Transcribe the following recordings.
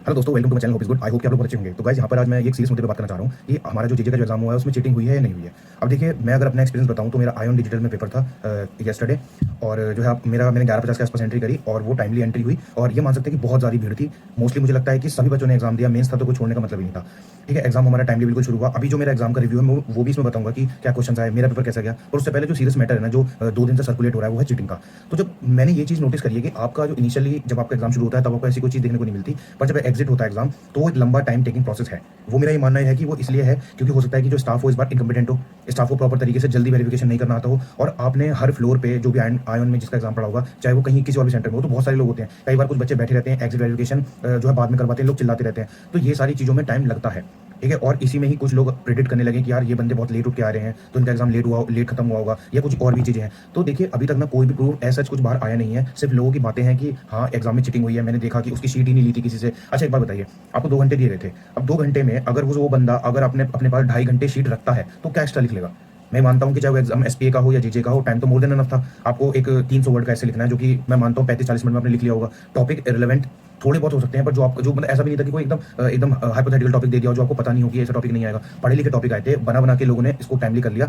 Hello दोस्तों, welcome to my channel hope is good. I hope कि आप लोग बहुत अच्छे होंगे। तो गाइस, यहाँ पर आज मैं एक सीरियस मुद्दे पे बात करना चाह रहा हूँ कि हमारा जो जेजे का जो एग्जाम हुआ है उसमें चीटिंग हुई है या नहीं हुई है। अब देखिए, मैं अगर अपना एक्सपीरियंस बताऊँ तो मेरा आईऑन डिजिटल में पेपर था येस्टरडे, और जो है मैंने 11:50 के आसपास एंट्री करी और वो टाइमली एंट्री हुई। और ये मान सकते हैं कि बहुत ज़्यादा भीड़ थी। मोस्टली मुझे लगता है कि सभी बच्चों ने एग्जाम दिया, मेंस था तो कोई छोड़ने का मतलब ही नहीं था। ठीक है, एग्जाम हमारा टाइमली बिल्कुल शुरू हुआ। अभी जो मेरा एग्जाम का रिव्यू है वो भी इसमें बताऊंगा कि क्या क्वेश्चन आए, मेरा पेपर कैसा गया। और उससे पहले जो सीरियस मैटर है ना, जो 2 दिन से सर्कुलेट हो रहा है, वो है चीटिंग का। तो जब मैंने ये चीज़ नोटिस करी है कि आपका जो इनिशियली जब आपका एग्जाम शुरू होता है तब आपको ऐसी कोई चीज़ देखने को नहीं मिलती, पर जब एग्जिट होता है एग्जाम तो वो एक लंबा टाइम टेकिंग प्रोसेस है। वो मेरा ये मानना है कि वो इसलिए है क्योंकि हो सकता है कि जो स्टाफ हो इस बार इनकम्पिटेंट हो, स्टाफ को प्रॉपर तरीके से जल्दी वेरिफिकेशन नहीं करना आता हो, और आपने हर फ्लोर पे जो भी आयन में जिसका एग्जाम पड़ा होगा, चाहे वो कहीं किसी और भी सेंटर में हो, तो बहुत सारे लोग होते हैं। कई बार कुछ बच्चे बैठे रहते हैं, एग्जिट वेरिफिकेशन जो है बाद में करवाते हैं, लोग चिल्लाते रहते हैं। तो ये सारी चीज़ों में टाइम लगता है। ठीक है, और इसी में ही कुछ लोग प्रेडिक्ट करने लगे कि यार ये बंदे बहुत लेट उठ के आ रहे हैं तो इनका एग्जाम लेट खत्म हुआ होगा, या कुछ और भी चीज़ें हैं। तो देखिए, अभी तक ना कोई भी प्रूफ ऐसा कुछ बाहर आया नहीं है, सिर्फ लोगों की बातें हैं कि हाँ एग्जाम में चीटिंग हुई है, मैंने देखा कि उसकी शीट ही नहीं ली थी किसी से। अच्छा, एक बात बताइए, आपको 2 घंटे दिए गए थे। अब 2 घंटे में अगर वो बंदा अगर अपने अपने पास 2.5 घंटे शीट रखता है तो क्या एक्स्ट्रा लिख लेगा। मैं मानता हूँ कि चाहे वो एग्जाम एसपीए का हो या जीजे का हो, टाइम तो मोर देन एनफ था। आपको एक 300 वर्ड का ऐसे लिखना है, जो कि मैं मानता हूँ 35-40 मिनट में आपने लिख लिया होगा। टॉपिक इररिलेवेंट थोड़े बहुत हो सकते हैं, पर जो आपका जो मतलब ऐसा भी नहीं था कि कोई एकदम हाइपोथेटिकल टॉपिक दे दिया हो जो आपको पता नहीं हो कि ऐसा टॉपिक नहीं आएगा। पढ़े लिखे टॉपिक आए थे, बना बना के लोगों ने इसको टाइमली कर लिया।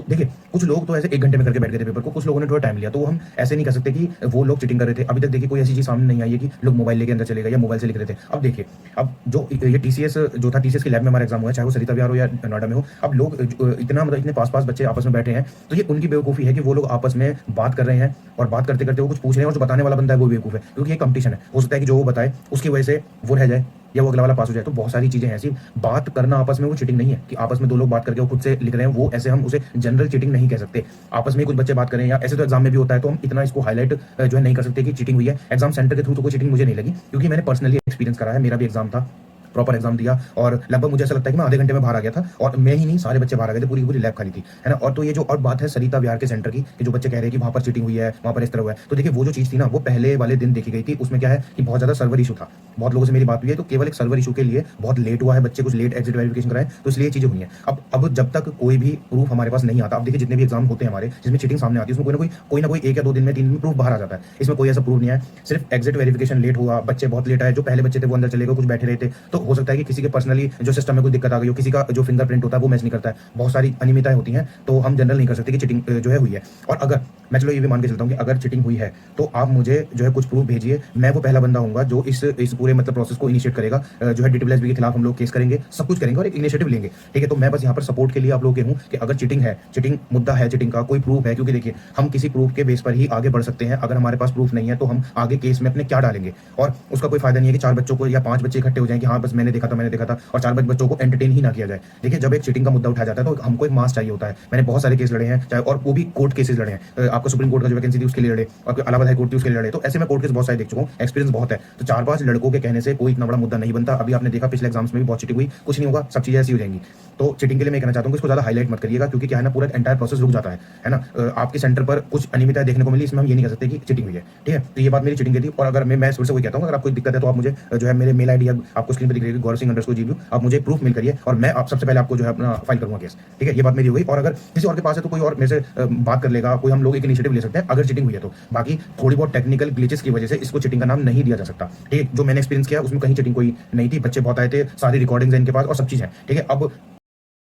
देखिए, कुछ लोग तो ऐसे 1 घंटे में करके बैठ गए थे पेपर को, कुछ लोगों ने थोड़ा टाइम लिया। तो वो हम ऐसे नहीं कह सकते कि वो लोग चीटिंग कर रहे थे। अभी तक देखिए कोई ऐसी चीज सामने नहीं आई है कि लोग मोबाइल लेके अंदर चले गए या मोबाइल से लिख रहे थे। अब देखिए, अब जो ये टीसीएस जो था, टीसीएस की लैब में हमारा एग्जाम हुआ है, चाहे वो सरिता विहार हो या नोएडा में हो। अब लोग इतना मतलब इतने पास पास बच्चे आपस में बैठे हैं, तो ये उनकी बेवकूफ़ी है कि वो लोग आपस में बात कर रहे हैं, और बात करते करते वो कुछ पूछ रहे हैं, और जो बताने वाला बंदा है वो बेवकूफ़ है, क्योंकि ये कंपटीशन है। हो सकता है कि जो वो बताए उसकी वजह से वो रह जाए या वो अगला वाला पास हो जाए। तो बहुत सारी चीजें हैं ऐसी। बात करना आपस में वो चीटिंग नहीं है कि आपस में दो लोग बात करके वो खुद से लिख रहे हैं, वो ऐसे हम उसे जनरल चीटिंग नहीं कह सकते। आपस में कुछ बच्चे बात करें, या ऐसे तो एग्जाम में भी होता है, तो हम इतना इसको हाईलाइट जो है नहीं कर सकते कि चीटिंग हुई है। एग्जाम सेंटर के थ्रू तो कोई चीटिंग मुझे नहीं लगी, क्योंकि मैंने पर्सनली एक्सपीरियंस करा है। मेरा भी एग्जाम था, प्रॉपर एग्जाम दिया, और लगभग मुझे ऐसा लगता है कि मैं आधे घंटे में बाहर आ गया था, और मैं ही नहीं सारे बच्चे बाहर आ गए थे, पूरी पूरी लैब खाली थी, है ना। और तो ये जो और बात है सरिता विहार के सेंटर की, कि जो बच्चे कह रहे हैं कि वहां पर चीटिंग हुई है, वहां पर इस तरह हुआ है, तो देखिए वो जो चीज थी ना, वो पहले वाले दिन देखी गई थी। उसमें क्या है कि बहुत ज्यादा सर्वर इशू था। बहुत लोगों से मेरी बात हुई है, तो केवल एक सर्वर इशू के लिए बहुत लेट हुआ है, बच्चे कुछ लेट एग्जिट वेरिफिकेशन कराए, तो इसलिए चीजें हुई हैं। अब जब तक कोई भी प्रूफ हमारे पास नहीं आता, अब देखिए जितने भी एग्जाम होते हैं हमारे जिसमें चीटिंग सामने आती है, उसमें कोई ना कोई 1 या 2 दिन में 3 दिन में प्रूफ बाहर आ जाता है। इसमें कोई ऐसा प्रूफ नहीं है। सिर्फ एग्जिट वेरिफिकेशन लेट हुआ, बच्चे बहुत लेट आए, जो पहले बच्चे थे वो अंदर चले गए, कुछ बैठे रहे थे। तो हो सकता है कि किसी के पर्सनली जो सिस्टम में कोई दिक्कत आ गई हो, किसी का जो फिंगरप्रिंट होता है वो मैच नहीं करता है, बहुत सारी अनियमितताएं होती हैं। तो हम जनरल नहीं कर सकते कि चीटिंग जो है हुई है। और अगर मैं चलो ये भी मान के चलता हूँ कि अगर चीटिंग हुई है, तो आप मुझे जो है कुछ प्रूफ भेजिए। मैं वो पहला बंदा हूँगा जो इस पूरे मतलब प्रोसेस को इनिशिएट करेगा। जो है डीटीपीएसबी के खिलाफ हम लोग केस करेंगे, सब कुछ करेंगे और एक इनिशिएटिव लेंगे। ठीक है, तो मैं बस यहाँ पर सपोर्ट के लिए आप लोगों के हूँ कि अगर चीटिंग है, चीटिंग मुद्दा है, चीटिंग का कोई प्रूफ है, क्योंकि देखिए हम किसी प्रूफ के बेस पर ही आगे बढ़ सकते हैं। अगर हमारे पास प्रूफ नहीं है तो हम आगे केस में अपने क्या डालेंगे, और उसका कोई फायदा नहीं है कि 4 बच्चों को या 5 बच्चे इकट्ठे हो जाएं कि हाँ बस मैंने देखा था, और 4 बच्चों को एंटरटेन ही ना किया जाए। देखिए, जब एक चीटिंग का मुद्दा उठाया जाता है तो हमको एक मास चाहिए होता है। मैंने बहुत सारे केस लड़े हैं, चाहे और वो भी कोर्ट केसेस लड़े हैं। आपका सुप्रीम कोर्ट का जो वैकेंसी थी उसके लिए लड़े, और इलाहाबाद हाई कोर्ट थी उसके लिए लड़े। तो ऐसे में कोर्ट केस बहुत सारे देख चुका हूँ, एक्सपीरियंस बहुत है। तो 4-5 लड़कों के कहने से कोई इतना बड़ा मुद्दा नहीं बनता। अभी आपने देखा पिछले एग्जाम्स में भी बहुत चीटिंग हुई, कुछ नहीं होगा, सब चीजें ऐसी हो जाएंगी। तो चीटिंग के लिए मैं कहना चाहता हूँ कि इसको ज्यादा हाईलाइट मत करिएगा, क्योंकि क्या है ना, पूरा एंटायर प्रोसेस रुक जाता है ना। आपके सेंटर पर कुछ अनियमितताएं देखने को मिली, इसमें हम ये नहीं कह सकते कि चीटिंग हुई है। ठीक है, तो ये बात मेरी चीटिंग की थी। और अगर मैं फिर से वही कहता हूँ, अगर आपको दिक्कत है तो आप मुझे जो है मेरे मेल आईडी आपको स्क्रीन पर दिख रही है, गौरव सिंह_जीबू, आप मुझे प्रूफ मेल करिए, और मैं आप सबसे पहले आपको जो है अपना फाइल करूंगा केस। ठीक है, ये बात मेरी हो गई। और अगर किसी और के पास है तो कोई और मेरे से बात कर लेगा, कोई हम लोग एक इनिशिएटिव ले सकते हैं अगर चीटिंग हुई है तो। बाकी थोड़ी बहुत टेक्निकल ग्लिचेस की वजह से इसको चीटिंग का नाम नहीं दिया जा सकता। ठीक है, जो मैंने एक्सपीरियंस किया उसमें कहीं चीटिंग कोई नहीं थी, बच्चे बहुत आए थे, सारी रिकॉर्डिंग्स हैं इनके पास और सब चीज है। ठीक है, अब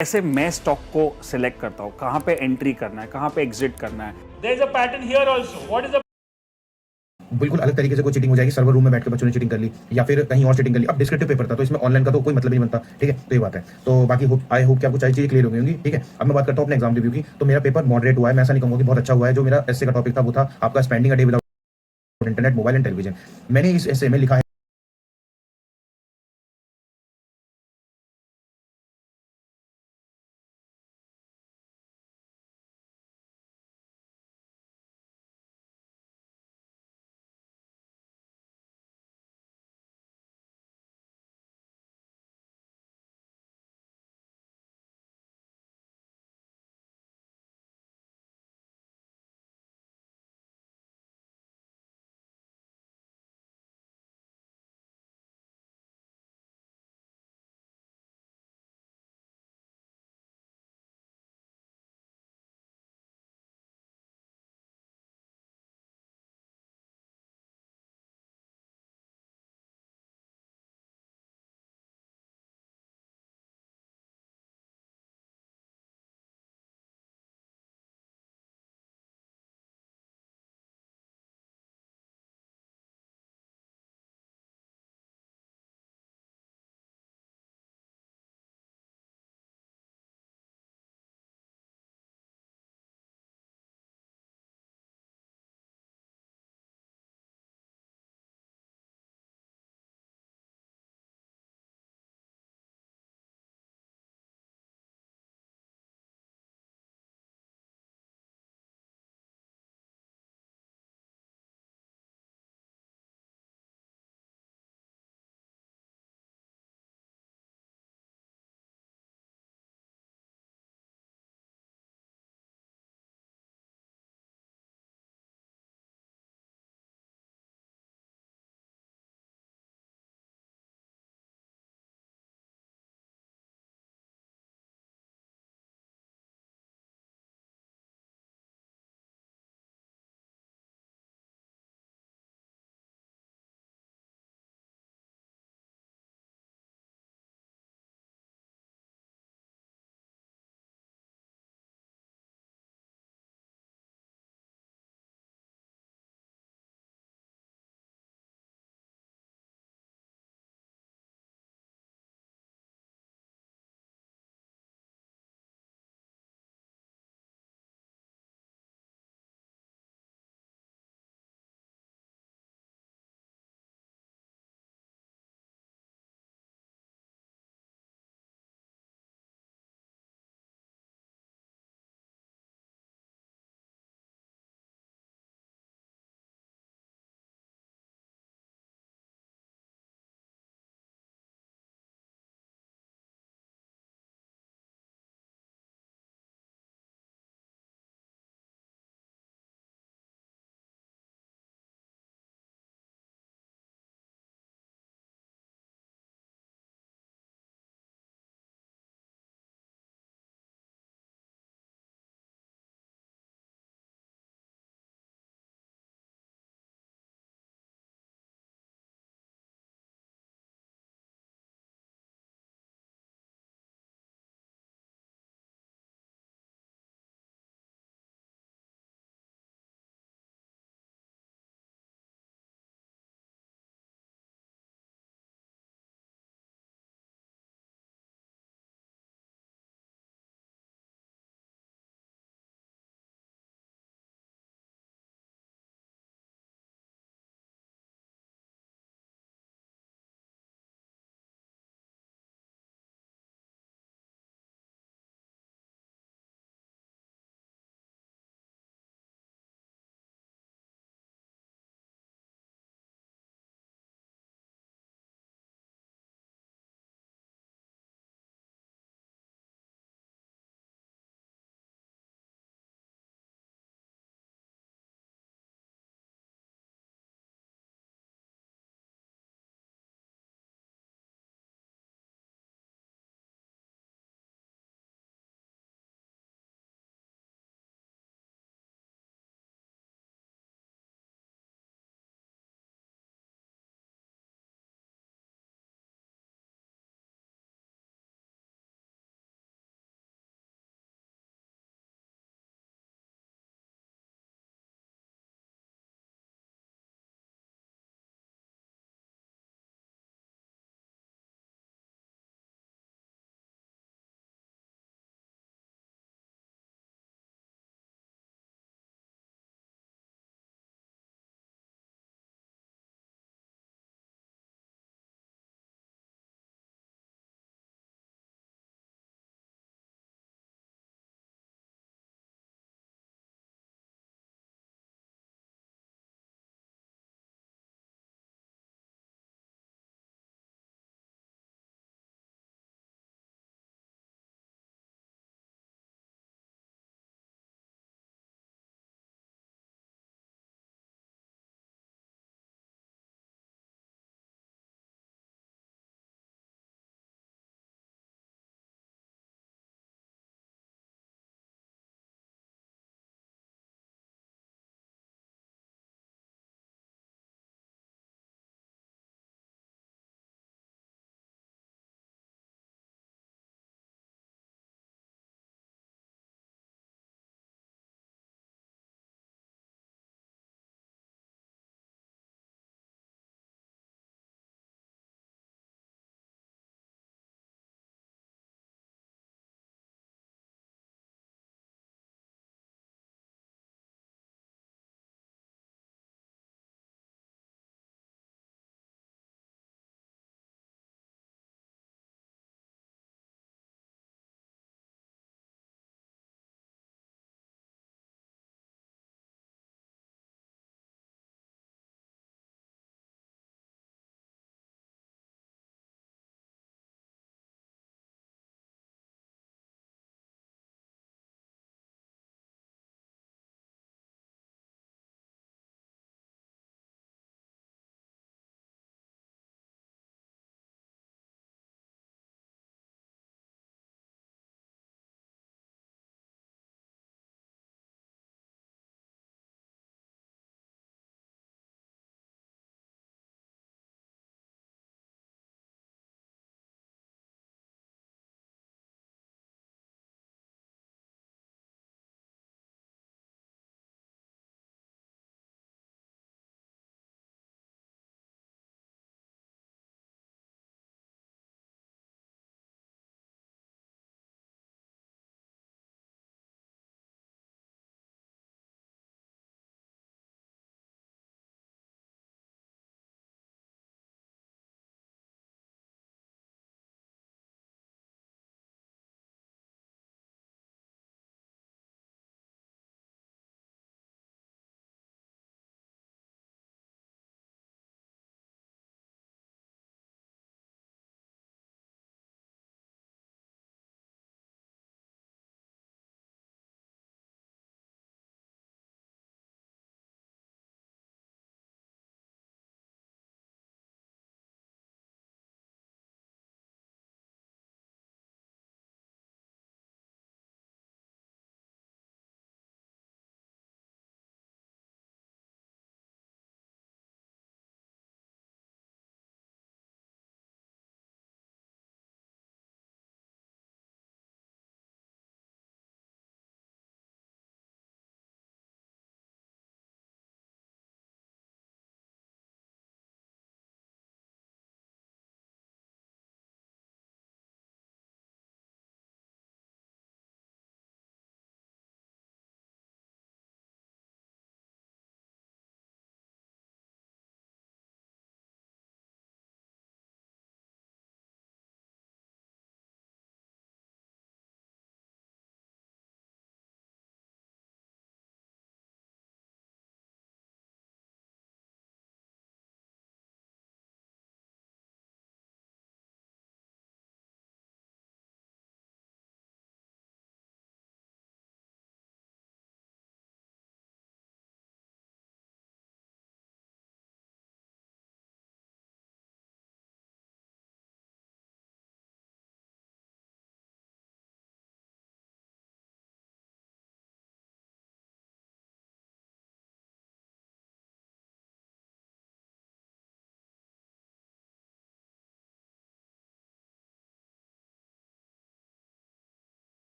कैसे मैं स्टॉक को सिलेक्ट करता हूँ, कहाँ पे एंट्री करना है, कहाँ पे एग्जिट करना है। There is a pattern here also. What is the बिल्कुल अलग तरीके से कोई चीटिंग हो जाएगी, सर्वर रूम में बैठ के बच्चों ने चीटिंग कर ली या फिर कहीं और चीटिंग कर ली। अब डिस्क्रिप्टिव पेपर था तो इसमें ऑनलाइन का तो कोई मतलब ही नहीं बनता। ठीक है, तो ये बात है। तो बाकी आई होप कि आपको सारी चीजें क्लियर हो गई होंगी। ठीक है, अब मैं बात करता हूँ अपने एग्जाम रिव्यू की। तो मेरा पेपर मॉडरेट हुआ है, मैं ऐसा नहीं कहूँगा कि बहुत अच्छा हुआ है। जो मेरा एसए का टॉपिक था वो था आपका spending a day without internet, mobile and television. मैंने इस एसए में लिखा है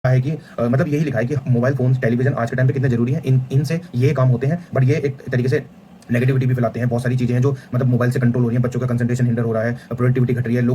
है कि मतलब यही लिखा है कि मोबाइल फोन, टेलीविजन आज के टाइम पे कितने जरूरी हैं, इनसे ये काम होते हैं, बट ये एक तरीके से नेगेटिविटी भी फैलाते हैं। बहुत सारी चीजें हैं जो मतलब मोबाइल से कंट्रोल हो रही हैं, बच्चों का कंसंट्रेशन हिंडर हो रहा है, प्रोडक्टिविटी घट रही है, लोग